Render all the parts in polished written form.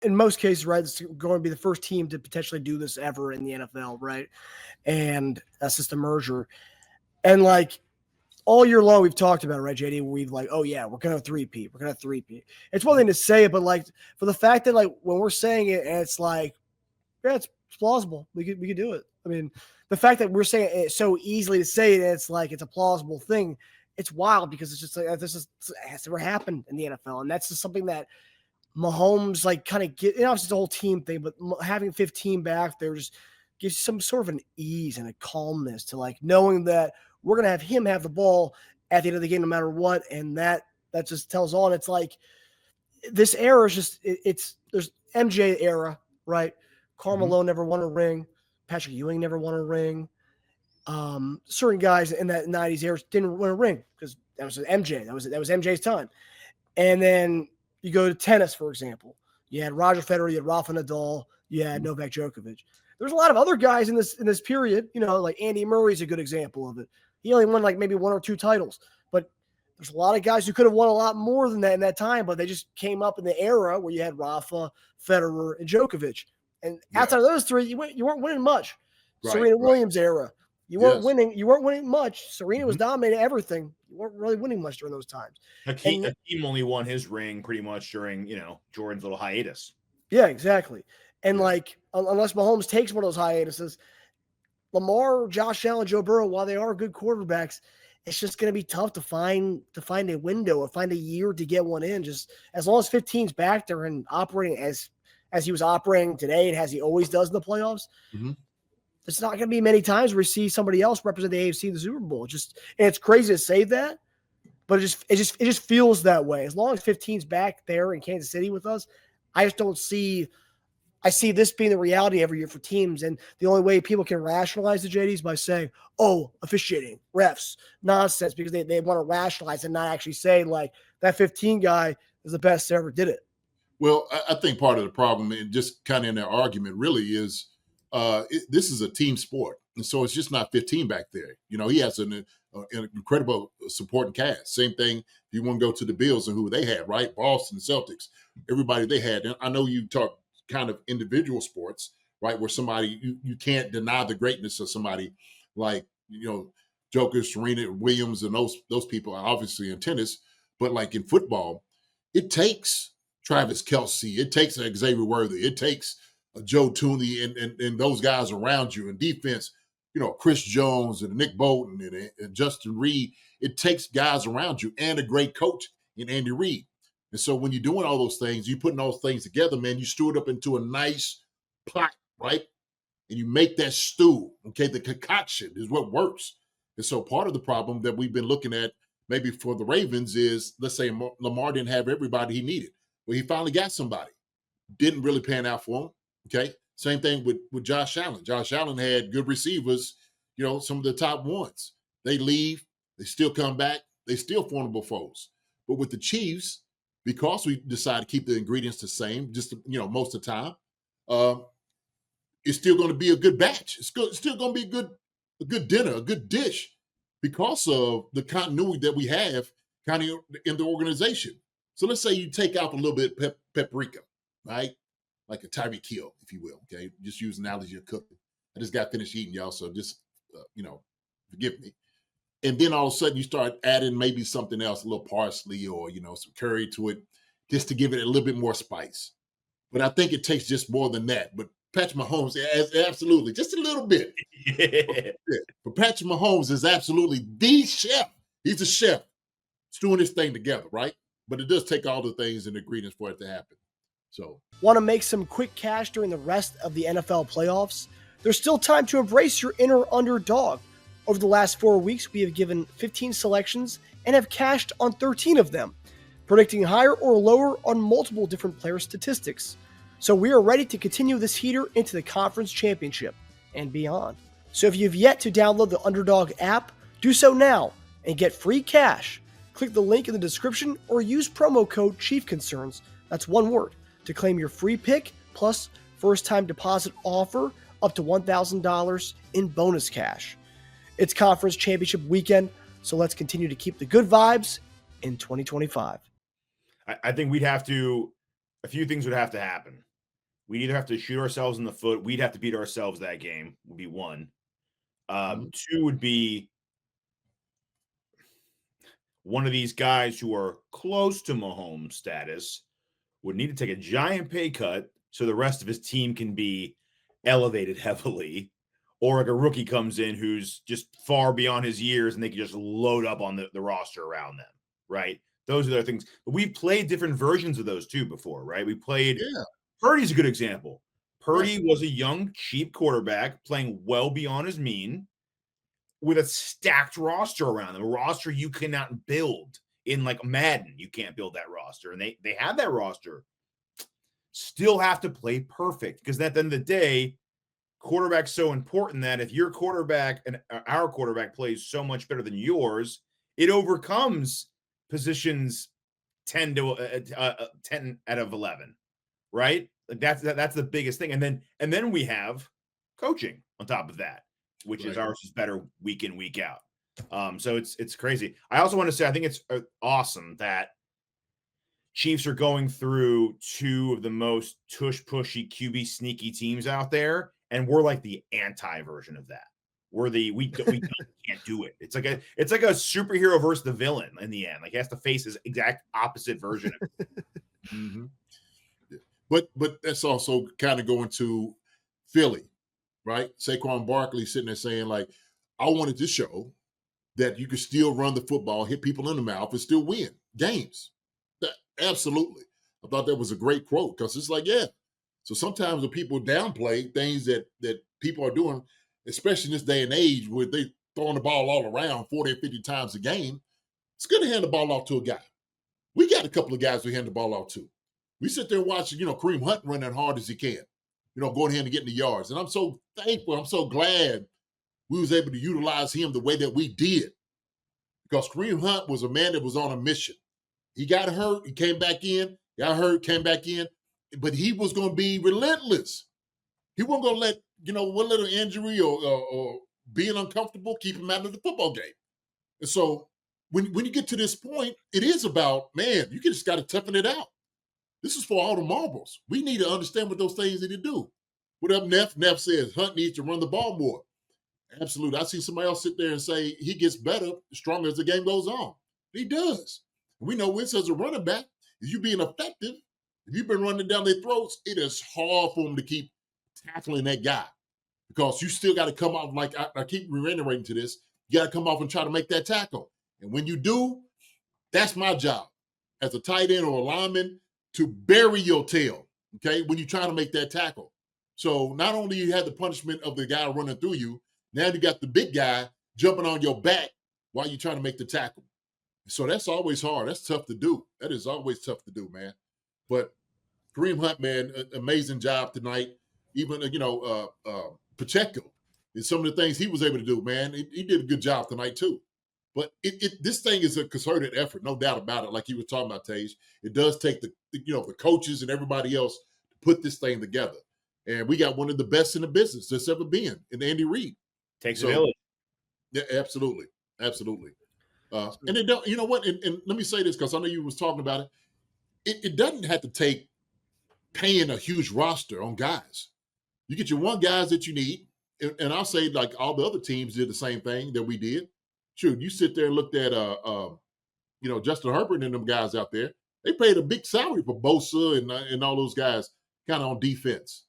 in most cases, right, it's going to be the first team to potentially do this ever in the NFL, right? And that's just a merger. And like all year long, we've talked about it, right, JD? We've like, oh yeah, we're gonna three-peat. We're gonna three-peat. It's one thing to say it, but like for the fact that like when we're saying it, and it's like, yeah, it's plausible. We could do it. I mean, the fact that we're saying it so easily to say it, it's like it's a plausible thing. It's wild because it's just like this has never happened in the NFL, and that's just something that Mahomes like kind of get. You know, it's just a whole team thing, but having 15 back there just gives some sort of an ease and a calmness to like knowing that we're gonna have him have the ball at the end of the game no matter what, and that just tells all. And it's like this era is just it's there's MJ era, right? Carmelo never won a ring. Patrick Ewing never won a ring. Certain guys in that 90s era didn't win a ring because that was MJ. That was MJ's time. And then you go to tennis, for example. You had Roger Federer, you had Rafa Nadal, you had Novak Djokovic. There's a lot of other guys in this period, you know, like Andy Murray's a good example of it. He only won like maybe 1 or 2 titles, but there's a lot of guys who could have won a lot more than that in that time, but they just came up in the era where you had Rafa, Federer, and Djokovic. And outside of those three, you weren't winning much. Right, Serena Williams era. You weren't winning. You weren't winning much. Serena was dominating everything. You weren't really winning much during those times. Hakeem only won his ring pretty much during, Jordan's little hiatus. Yeah, exactly. And like, unless Mahomes takes one of those hiatuses, Lamar, Josh Allen, Joe Burrow, while they are good quarterbacks, it's just going to be tough to find a window or find a year to get one in. Just as long as 15's back there and operating as he was operating today and as he always does in the playoffs. It's not going to be many times where we see somebody else represent the AFC in the Super Bowl. And it's crazy to say that, but it just feels that way. As long as 15's back there in Kansas City with us, I just don't see. I see this being the reality every year for teams, and the only way people can rationalize the JDs by saying, "Oh, officiating, refs, nonsense," because they want to rationalize and not actually say like that 15 guy is the best that ever did it. Well, I think part of the problem, and just kind of in their argument, really is this is a team sport, and so it's just not 15 back there. You know, he has an incredible supporting cast. Same thing if you want to go to the Bills and who they had, right? Boston Celtics, everybody they had. And I know you talk kind of individual sports, right, where somebody you can't deny the greatness of somebody like Joker, Serena Williams, and those people are obviously in tennis, but like in football, it takes Travis Kelce, it takes Xavier Worthy, it takes Joe Tooney and those guys around you in defense. Chris Jones and Nick Bolton and Justin Reed. It takes guys around you and a great coach in Andy Reid. And so when you're doing all those things, you're putting those things together, man, you stew it up into a nice pot, right? And you make that stew, okay? The concoction is what works. And so part of the problem that we've been looking at maybe for the Ravens is, let's say Lamar didn't have everybody he needed. Well, he finally got somebody. Didn't really pan out for him, okay? Same thing with Josh Allen. Josh Allen had good receivers, some of the top ones. They leave, they still come back, they still formidable foes. But with the Chiefs, because we decide to keep the ingredients the same, just most of the time, it's still going to be a good batch. It's still going to be a good dinner, a good dish, because of the continuity that we have kind of in the organization. So let's say you take out a little bit paprika, right? Like a Tyreek Hill, if you will. Okay, just use an analogy of cooking. I just got finished eating, y'all, so just forgive me. And then all of a sudden you start adding maybe something else, a little parsley or, some curry to it, just to give it a little bit more spice. But I think it takes just more than that. But Patrick Mahomes, absolutely, just a little bit. Yeah. But Patrick Mahomes is absolutely the chef. He's a chef stewing this thing together, right? But it does take all the things and ingredients for it to happen. So, want to make some quick cash during the rest of the NFL playoffs? There's still time to embrace your inner underdog. Over the last 4 weeks, we have given 15 selections and have cashed on 13 of them, predicting higher or lower on multiple different player statistics. So we are ready to continue this heater into the conference championship and beyond. So if you've yet to download the Underdog app, do so now and get free cash. Click the link in the description or use promo code CHIEFCONCERNS, that's one word, to claim your free pick plus first-time deposit offer up to $1,000 in bonus cash. It's conference championship weekend, so let's continue to keep the good vibes in 2025. I think a few things would have to happen. we'd either have to shoot ourselves in the foot. We'd have to beat ourselves that game, would be one. Two would be one of these guys who are close to Mahomes status would need to take a giant pay cut so the rest of his team can be elevated heavily, or like a rookie comes in who's just far beyond his years and they can just load up on the roster around them, right? Those are the things. But we've played different versions of those too before, right? We played Purdy's a good example. Purdy was a young, cheap quarterback playing well beyond his mean with a stacked roster around them, a roster you cannot build in like Madden. You can't build that roster. And they have that roster. Still have to play perfect because at the end of the day, quarterback's so important that if your quarterback and our quarterback plays so much better than yours, it overcomes positions 10 out of 11, right? Like that's the biggest thing. And then we have coaching on top of that, which is ours is better week in, week out. So it's crazy. I also want to say I think it's awesome that Chiefs are going through two of the most tush-pushy QB sneaky teams out there, and we're like the anti-version of that. We can't do it. It's like a superhero versus the villain in the end. Like he has to face his exact opposite version of it. Mm-hmm. But that's also kind of going to Philly, right? Saquon Barkley sitting there saying, like, I wanted to show that you could still run the football, hit people in the mouth, and still win games. Absolutely. I thought that was a great quote because it's like, yeah. So sometimes when people downplay things that people are doing, especially in this day and age where they're throwing the ball all around 40 or 50 times a game, it's good to hand the ball off to a guy. We got a couple of guys who hand the ball off to. We sit there and watch, Kareem Hunt run as hard as he can, going ahead and getting the yards. And I'm so thankful. I'm so glad we was able to utilize him the way that we did because Kareem Hunt was a man that was on a mission. He got hurt. He came back in. Got hurt, came back in. But he was going to be relentless. He wasn't going to let, one little injury or being uncomfortable keep him out of the football game. And so when you get to this point, it is about, man, you just got to toughen it out. This is for all the marbles. We need to understand what those things need to do. What up, Neff? Neff says Hunt needs to run the ball more. Absolutely. I see somebody else sit there and say he gets better, stronger as the game goes on. He does. We know Wentz as a running back, if you being effective, if you've been running down their throats, it is hard for them to keep tackling that guy because you still got to come off, like I keep reiterating to this, you got to come off and try to make that tackle. And when you do, that's my job as a tight end or a lineman to bury your tail, okay, when you're trying to make that tackle. So not only you have the punishment of the guy running through you, now you got the big guy jumping on your back while you're trying to make the tackle. So that's always hard. That's tough to do. That is always tough to do, man. But Kareem Hunt, man, amazing job tonight. Even, Pacheco and some of the things he was able to do, man, he did a good job tonight too. But this thing is a concerted effort, no doubt about it. Like you were talking about, Tage, it does take the coaches and everybody else to put this thing together. And we got one of the best in the business that's ever been in Andy Reid. Takes a village. Yeah, absolutely, absolutely. And it don't, you know what? And let me say this because I know you was talking about it. It doesn't have to take paying a huge roster on guys. You get your one guys that you need, and I'll say like all the other teams did the same thing that we did. Sure, you sit there and looked at Justin Herbert and them guys out there. They paid a big salary for Bosa and all those guys kind of on defense.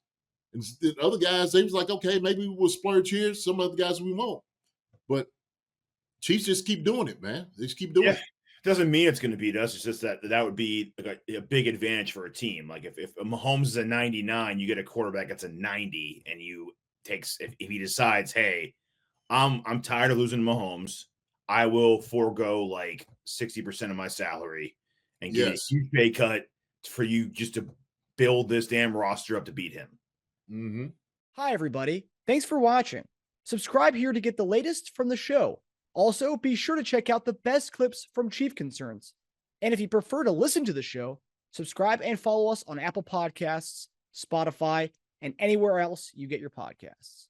And the other guys, they was like, okay, maybe we'll splurge here. Some other guys we won't. But Chiefs just keep doing it, man. They just keep doing it. Doesn't mean it's going to beat us. It's just that would be like a big advantage for a team. Like if Mahomes is a 99, you get a quarterback that's a 90, and if he decides, hey, I'm tired of losing Mahomes, I will forego like 60% of my salary and give you a huge pay cut for you just to build this damn roster up to beat him. Mm-hmm. Hi, everybody. Thanks for watching. Subscribe here to get the latest from the show. Also, be sure to check out the best clips from Chief Concerns. And if you prefer to listen to the show, subscribe and follow us on Apple Podcasts, Spotify, and anywhere else you get your podcasts.